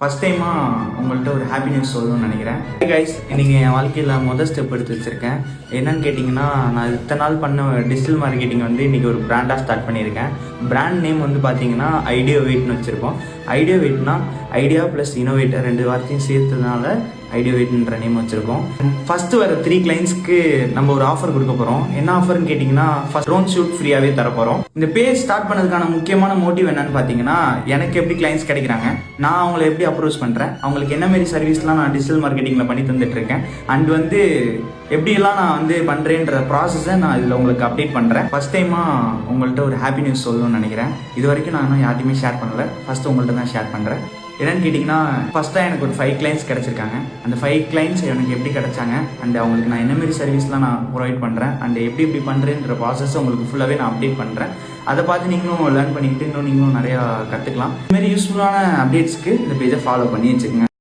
First டைமாக உங்கள்கிட்ட ஒரு ஹாப்பி நியூஸ் சொல்லணும்னு நினைக்கிறேன். கைஸ், இன்றைக்கி என் வாழ்க்கையில் முதல் ஸ்டெப் எடுத்து வச்சுருக்கேன். என்னன்னு கேட்டிங்கன்னா, நான் இத்தனை நாள் பண்ண டிஜிட்டல் மார்க்கெட்டிங் இன்றைக்கி ஒரு பிராண்டாக ஸ்டார்ட் பண்ணியிருக்கேன். பிராண்ட் நேம் பார்த்தீங்கன்னா ஐடியா வெயிட்னு வச்சுருக்கோம். ஐடியா வெயிட்னா ஐடியா ப்ளஸ் இனோவேட்டர் 2 வார்த்தையும் சேர்த்ததுனால ஐடியா வெயிட்ன்ற நேம் வச்சுருக்கோம். ஃபஸ்ட்டு வர 3 கிளைண்ட்ஸ்க்கு நம்ம ஒரு ஆஃபர் கொடுக்க போகிறோம். என்ன ஆஃபர்னு கேட்டிங்கன்னா, ஃபஸ்ட் ட்ரோன் ஷூட் ஃப்ரீயாகவே தர போகிறோம். இந்த பேஜ் ஸ்டார்ட் பண்ணதுக்கான முக்கியமான மோட்டிவ் என்னன்னு பார்த்தீங்கன்னா, எனக்கு எப்படி கிளைண்ட்ஸ் கிடைக்கிறாங்க, நான் அவங்கள எப்படி அப்ரோச் பண்ணுறேன், அவங்களுக்கு என்ன மாதிரி சர்வீஸ்லாம் நான் டிஜிட்டல் மார்க்கெட்டிங்கில் பண்ணி தந்துட்டுருக்கேன், அண்ட் எப்படியெல்லாம் நான் பண்ணுறேன்ற ப்ராசஸை நான் இதில் உங்களுக்கு அப்டேட் பண்ணுறேன். ஃபஸ்ட் டைமாக உங்கள்கிட்ட ஒரு ஹாப்பி நியூஸ் சொல்லணும்னு நினைக்கிறேன். இது வரைக்கும் நான் இன்னும் யார்ட்டையுமே ஷேர் பண்ணல. ஃபஸ்ட்டு உங்கள்கிட்ட தான் ஷேர் பண்ணுறேன். என்னன்னு கேட்டிங்கன்னா, ஃபஸ்ட்டாக எனக்கு ஒரு 5 கிளைண்ட்ஸ் கிடச்சிருக்காங்க. அந்த 5 கிளைண்ட்ஸ் எனக்கு எப்படி கிடச்சாங்க, அண்ட் அவங்களுக்கு நான் என்னமாரி சர்வீஸ்லாம் நான் ப்ரொவைட் பண்ணுறேன், அண்ட் எப்படி பண்ணுறேன்ற ப்ராசஸ் உங்களுக்கு ஃபுல்லாகவே நான் அப்டேட் பண்ணுறேன். அதை பார்த்து நீங்களும் லேர்ன் பண்ணிக்கிட்டு இன்னும் நீங்களும் நிறையா கற்றுக்கலாம். இதுமாரி யூஸ்ஃபுல்லான அப்டேட்ஸ்க்கு இந்த பேஜை ஃபாலோ பண்ணி வச்சுக்கோங்க.